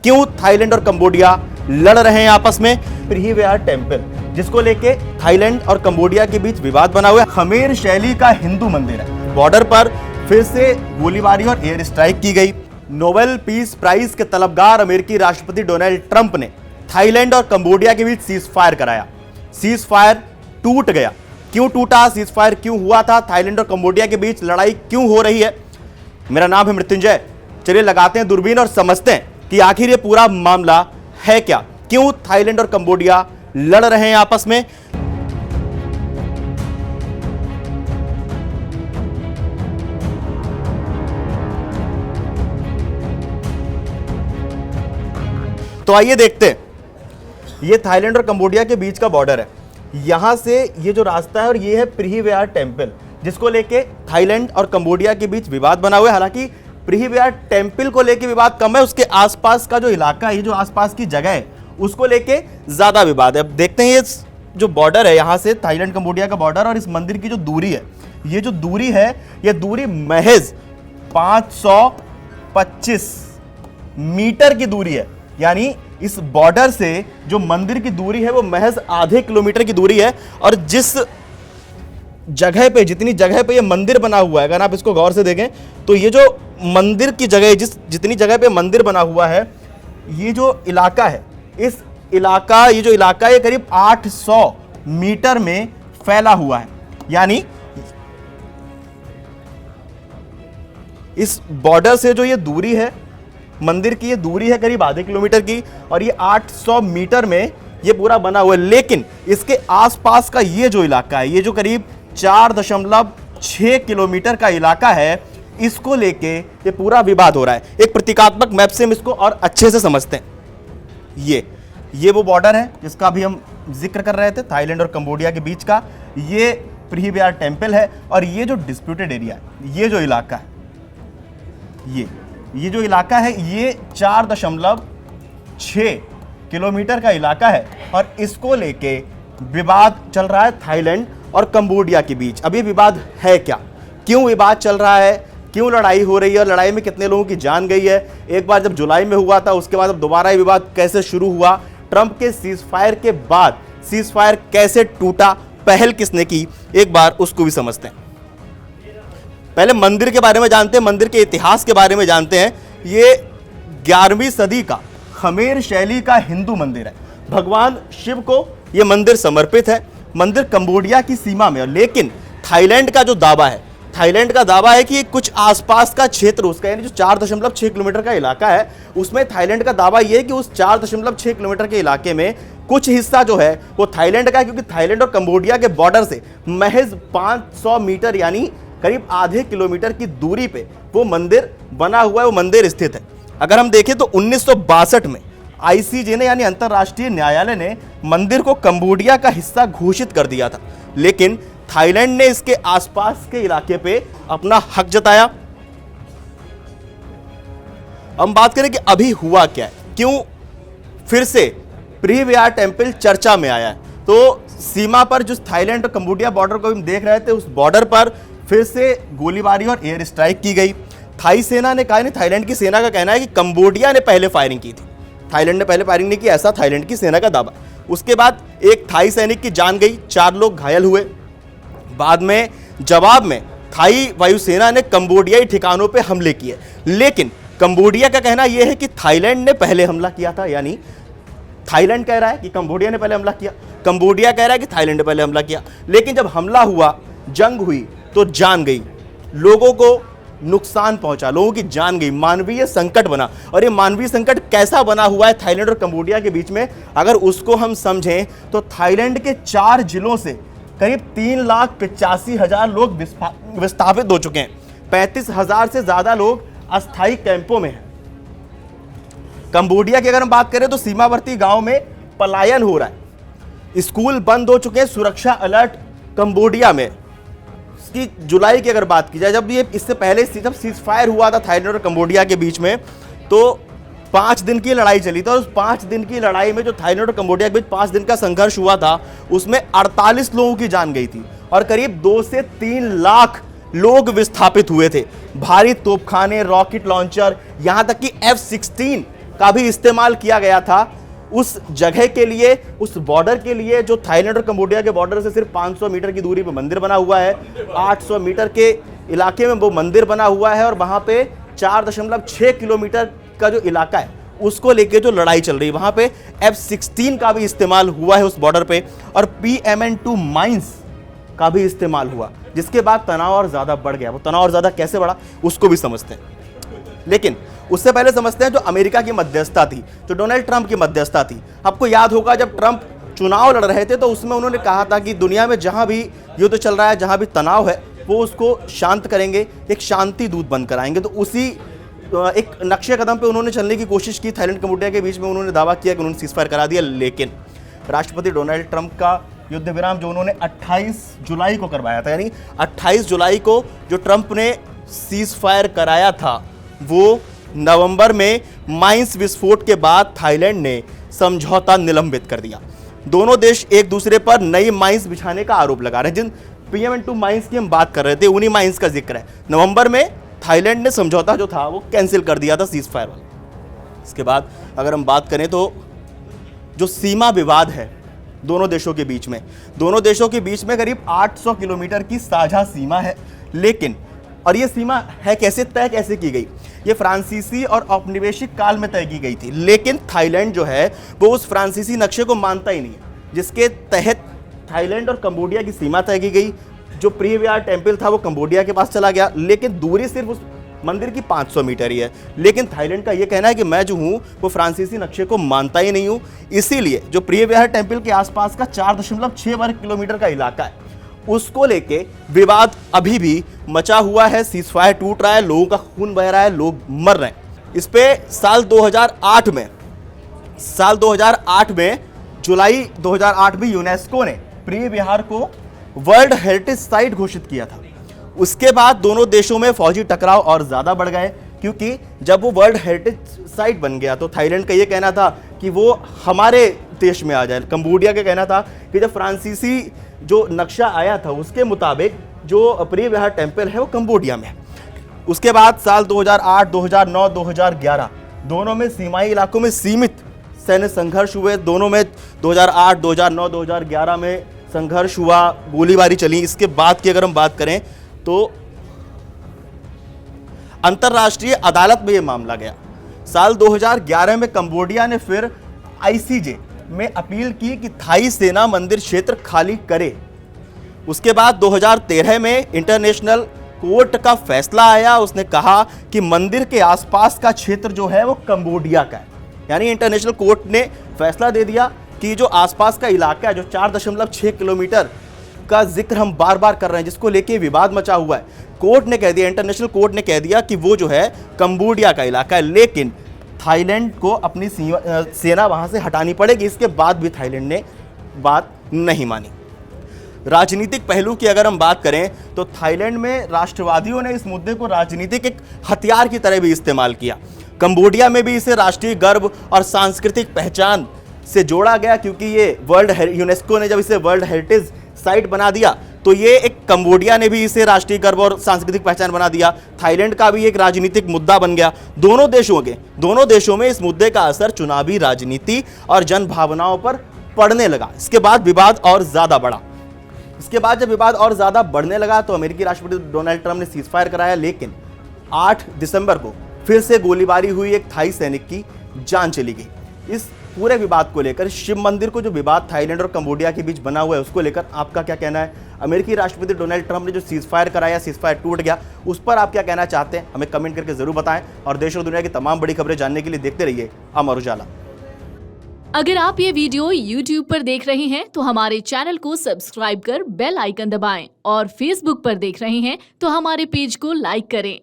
क्यों थाईलैंड और कंबोडिया लड़ रहे हैं आपस में? प्रीहियार टेंपल, जिसको लेके थाईलैंड और कंबोडिया के बीच विवाद बना हुआ है, खमेर शैली का हिंदू मंदिर है। बॉर्डर पर फिर से गोलीबारी और एयर स्ट्राइक की गई। नोबेल पीस प्राइज के तलबगार अमेरिकी राष्ट्रपति डोनाल्ड ट्रंप ने थाईलैंड और कंबोडिया के बीच सीज फायर कराया। सीज फायर टूट गया। क्यों टूटा? सीज फायर क्यों हुआ था? थाईलैंड और कंबोडिया के बीच लड़ाई क्यों हो रही है? मेरा नाम है मृत्युंजय। चलिए लगाते हैं दूरबीन और समझते हैं कि आखिर ये पूरा मामला है क्या। क्यों थाईलैंड और कंबोडिया लड़ रहे हैं आपस में? तो आइए देखते हैं। ये थाईलैंड और कंबोडिया के बीच का बॉर्डर है। यहां से ये जो रास्ता है और ये है प्रीहियार टेंपल, जिसको लेके थाईलैंड और कंबोडिया के बीच विवाद बना हुआ है। हालांकि प्रीहियार टेंपल को लेके विवाद कम है, उसके आसपास का जो इलाका है, जो आसपास की जगह है, उसको लेके ज्यादा विवाद है। अब देखते हैं ये जो बॉर्डर है, यहां से थाईलैंड कंबोडिया का बॉर्डर और इस मंदिर की जो दूरी है, ये जो दूरी है, ये दूरी महज 525 मीटर की दूरी है। यानी इस बॉर्डर से जो मंदिर की दूरी है वो महज आधे किलोमीटर की दूरी है। और जिस जगह पे, जितनी जगह पे ये मंदिर बना हुआ है, अगर आप इसको गौर से देखें तो ये जो मंदिर की जगह, जितनी जगह पे मंदिर बना हुआ है, ये जो इलाका है, ये जो इलाका है करीब 800 मीटर में फैला हुआ है। यानी इस बॉर्डर से जो ये दूरी है, मंदिर की ये दूरी है करीब आधे किलोमीटर की, और ये 800 मीटर में ये पूरा बना हुआ है। लेकिन इसके आसपास का ये जो इलाका है, ये जो करीब 4.6 किलोमीटर का इलाका है, इसको लेके ये पूरा विवाद हो रहा है। एक प्रतीकात्मक मैप से हम इसको और अच्छे से समझते हैं। ये वो बॉर्डर है जिसका अभी हम जिक्र कर रहे थे, थाईलैंड और कंबोडिया के बीच का। ये प्रीहियार टेंपल है और ये जो डिस्प्यूटेड एरिया है, ये जो इलाका है, ये जो इलाका है, ये 4.6 किलोमीटर का इलाका है और इसको लेके विवाद चल रहा है थाईलैंड और कंबोडिया के बीच। अब ये विवाद है क्या? क्यों विवाद चल रहा है? क्यों लड़ाई हो रही है? और लड़ाई में कितने लोगों की जान गई है? एक बार जब जुलाई में हुआ था, उसके बाद अब दोबारा ये विवाद कैसे शुरू हुआ? ट्रंप के सीज फायर के बाद सीज फायर कैसे टूटा? पहल किसने की? एक बार उसको भी समझते हैं। पहले मंदिर के बारे में जानते हैं, मंदिर के इतिहास के बारे में जानते हैं। ये 11वीं सदी का खमेर शैली का हिंदू मंदिर है। भगवान शिव को यह मंदिर समर्पित है। मंदिर कंबोडिया की सीमा में है, लेकिन थाईलैंड का जो दावा है, थाईलैंड का दावा है कि कुछ आसपास का क्षेत्र उसका, यानी जो 4.6 किलोमीटर का इलाका है, उसमें थाईलैंड का दावा यह है कि उस 4.6 किलोमीटर के इलाके में कुछ हिस्सा जो है वो थाईलैंड का है, क्योंकि थाईलैंड और कंबोडिया के बॉर्डर से महज 500 मीटर यानी करीब आधे किलोमीटर की दूरी पे वो मंदिर बना हुआ है, वो मंदिर स्थित है। अगर हम देखें तो 1962 में आईसीजे ने, यानी अंतर्राष्ट्रीय न्यायालय ने, मंदिर को कंबोडिया का हिस्सा घोषित कर दिया था, लेकिन थाईलैंड ने इसके आसपास के इलाके पे अपना हक जताया। हम बात करें कि अभी हुआ क्या है, क्यों फिर से प्रीहियार टेंपल चर्चा में आया है। तो सीमा पर जो थाईलैंड और कंबोडिया बॉर्डर को हम देख रहे थे, उस बॉर्डर पर फिर से गोलीबारी और एयर स्ट्राइक की गई। थाई सेना ने कहा, नहीं, थाईलैंड की सेना का कहना है कि कंबोडिया ने पहले फायरिंग की थी, थाईलैंड ने पहले फायरिंग नहीं की, ऐसा थाईलैंड की सेना का दावा। उसके बाद एक थाई सैनिक की जान गई, 4 लोग घायल हुए। बाद में जवाब में थाई वायुसेना ने कंबोडियाई ठिकानों पे हमले किए, लेकिन कंबोडिया का कहना यह है कि थाईलैंड ने पहले हमला किया था। यानी थाईलैंड कह रहा है कि कंबोडिया ने पहले हमला किया, कंबोडिया कह रहा है कि थाईलैंड ने पहले हमला किया। लेकिन जब हमला हुआ, जंग हुई, तो जान गई, लोगों को नुकसान पहुंचा, लोगों की जान गई, मानवीय संकट बना। और ये मानवीय संकट कैसा बना हुआ है थाईलैंड और कंबोडिया के बीच में, अगर उसको हम समझें तो थाईलैंड के 4 जिलों से करीब 3,85,000 लोग विस्थापित हो चुके हैं। 35,000 से ज्यादा लोग अस्थायी कैंपों में हैं। कंबोडिया की अगर हम बात करें तो सीमावर्ती गांव में पलायन हो रहा है, स्कूल बंद हो चुके हैं, सुरक्षा अलर्ट कंबोडिया में। इसकी जुलाई की अगर बात की जाए, जब ये इससे पहले जब सीज फायर हुआ था थाईलैंड और कंबोडिया के बीच में, तो 5 दिन की लड़ाई चली थी। और उस 5 दिन की लड़ाई में जो थाईलैंड और कंबोडिया के बीच 5 दिन का संघर्ष हुआ था, उसमें 48 लोगों की जान गई थी और करीब 2 से 3 लाख लोग विस्थापित हुए थे। भारी तोपखाने, रॉकेट लॉन्चर, यहां तक कि F-16 का भी इस्तेमाल किया गया था उस जगह के लिए, उस बॉर्डर के लिए जो थाईलैंड और कंबोडिया के बॉर्डर से सिर्फ 500 मीटर की दूरी पर मंदिर बना हुआ है। 800 मीटर के इलाके में वो मंदिर बना हुआ है और वहां पे 4.6 किलोमीटर का जो इलाका है उसको लेके जो लड़ाई चल रही है, वहां पे F-16 का भी इस्तेमाल हुआ है उस बॉर्डर पे और PMN-2 माइंस का भी इस्तेमाल हुआ, जिसके बाद तनाव और ज्यादा बढ़ गया। वो तनाव और ज्यादा कैसे बढ़ा उसको भी समझते हैं, लेकिन उससे पहले समझते हैं जो अमेरिका की मध्यस्थता थी, जो डोनाल्ड ट्रंप की मध्यस्थता थी। आपको याद होगा जब ट्रंप चुनाव लड़ रहे थे तो उसमें उन्होंने कहा था कि दुनिया में जहां भी युद्ध चल रहा है, जहां भी तनाव है, वो उसको शांत करेंगे, एक शांति दूत बनकर आएंगे। तो उसी एक नक्शे कदम पे उन्होंने चलने की कोशिश की। थाईलैंड कंबोडिया के बीच में उन्होंने दावा किया कि उन्होंने सीजफायर करा दिया, लेकिन राष्ट्रपति डोनाल्ड ट्रंप का युद्ध विराम जो उन्होंने 28 जुलाई को करवाया था, यानी 28 जुलाई को जो ट्रंप ने सीजफायर कराया था, वो नवंबर में माइंस विस्फोट के बाद थाईलैंड ने समझौता निलंबित कर दिया। दोनों देश एक दूसरे पर नई माइंस बिछाने का आरोप लगा रहे हैं। जिन PMN-2 माइंस की हम बात कर रहे थे उन्हीं माइंस का जिक्र है। नवंबर में थाईलैंड ने समझौता जो था वो कैंसिल कर दिया था, सीजफायर वाला। इसके बाद अगर हम बात करें तो जो सीमा विवाद है दोनों देशों के बीच में, दोनों देशों के बीच में करीब 800 किलोमीटर की साझा सीमा है। लेकिन और ये सीमा है कैसे तय कैसे की गई, ये फ्रांसीसी और औपनिवेशिक काल में तय की गई थी। लेकिन थाईलैंड जो है वो उस फ्रांसीसी नक्शे को मानता ही नहीं है, जिसके तहत थाईलैंड और कंबोडिया की सीमा तय की गई। जो प्रीवियार टेम्पल था वो कंबोडिया के पास चला गया, लेकिन दूरी सिर्फ उस मंदिर की 500 मीटर ही है। लेकिन थाईलैंड का ये कहना है कि मैं जो हूँ वो फ्रांसीसी नक्शे को मानता ही नहीं हूँ। इसीलिए जो प्रीवियार टेम्पल के आसपास का 4.6 वर्ग किलोमीटर का इलाका है उसको लेके विवाद अभी भी मचा हुआ है। सीजफायर टूट रहा है, लोगों का खून बह रहा है, लोग मर रहे हैं। इस पे साल 2008 में जुलाई 2008 में यूनेस्को ने प्रीविहार को वर्ल्ड हेरिटेज साइट घोषित किया था। उसके बाद दोनों देशों में फौजी टकराव और ज्यादा बढ़ गए, क्योंकि जब वो वर्ल्ड हेरिटेज साइट बन गया तो थाईलैंड का ये कहना था कि वो हमारे देश में आ जाए। कंबोडिया का कहना था कि जब फ्रांसीसी जो नक्शा आया था उसके मुताबिक जो प्रीविहार टेम्पल है वो कंबोडिया में है। उसके बाद साल 2008, 2009, 2011 दोनों में सीमाई इलाकों में सीमित सैन्य संघर्ष हुए। दोनों में 2008, 2009, 2011 में संघर्ष हुआ, गोलीबारी चली। इसके बाद की अगर हम बात करें तो अंतर्राष्ट्रीय अदालत में यह मामला गया। साल 2011 में कंबोडिया ने फिर ICJ में अपील की कि थाई सेना मंदिर क्षेत्र खाली करे। उसके बाद 2013 में इंटरनेशनल कोर्ट का फैसला आया। उसने कहा कि मंदिर के आसपास का क्षेत्र जो है वो कंबोडिया का है। यानी इंटरनेशनल कोर्ट ने फैसला दे दिया कि जो आसपास का इलाका है, जो 4.6 किलोमीटर का जिक्र हम बार बार कर रहे हैं, जिसको लेके विवाद मचा हुआ है, कोर्ट ने कह दिया, इंटरनेशनल कोर्ट ने कह दिया कि वो जो है कंबोडिया का इलाका है। लेकिन थाईलैंड को अपनी सेना वहां से हटानी पड़ेगी। इसके बाद भी थाईलैंड ने बात नहीं मानी। राजनीतिक पहलू की अगर हम बात करें तो थाईलैंड में राष्ट्रवादियों ने इस मुद्दे को राजनीतिक एक हथियार की तरह भी इस्तेमाल किया। कंबोडिया में भी इसे राष्ट्रीय गर्व और सांस्कृतिक पहचान से जोड़ा गया, क्योंकि ये यूनेस्को ने जब इसे वर्ल्ड हेरिटेज साइट बना दिया तो ये एक कंबोडिया ने भी इसे राष्ट्रीय गर्व और सांस्कृतिक पहचान बना दिया। थाईलैंड का भी एक राजनीतिक मुद्दा बन गया। दोनों देशों में इस मुद्दे का असर चुनावी राजनीति और जन भावनाओं पर पड़ने लगा। इसके बाद विवाद और ज्यादा बढ़ा। इसके बाद जब विवाद और ज्यादा बढ़ने लगा तो अमेरिकी राष्ट्रपति डोनाल्ड ट्रंप ने सीजफायर कराया, लेकिन 8 दिसंबर को फिर से गोलीबारी हुई, एक थाई सैनिक की जान चली गई। इस पूरे विवाद को लेकर, शिव मंदिर को जो विवाद थाईलैंड और कंबोडिया के बीच बना हुआ है उसको लेकर आपका क्या कहना है? अमेरिकी राष्ट्रपति डोनाल्ड ट्रंप ने जो सीजफायर कराया, सीजफायर टूट गया, उस पर आप क्या कहना चाहते हैं? हमें कमेंट करके जरूर बताएं और देश और दुनिया की तमाम बड़ी खबरें जानने के लिए देखते रहिए अमर उजाला। अगर आप ये वीडियो YouTube पर देख रहे हैं तो हमारे चैनल को सब्सक्राइब कर बेल आइकन दबाएं और Facebook पर देख रहे हैं तो हमारे पेज को लाइक करें।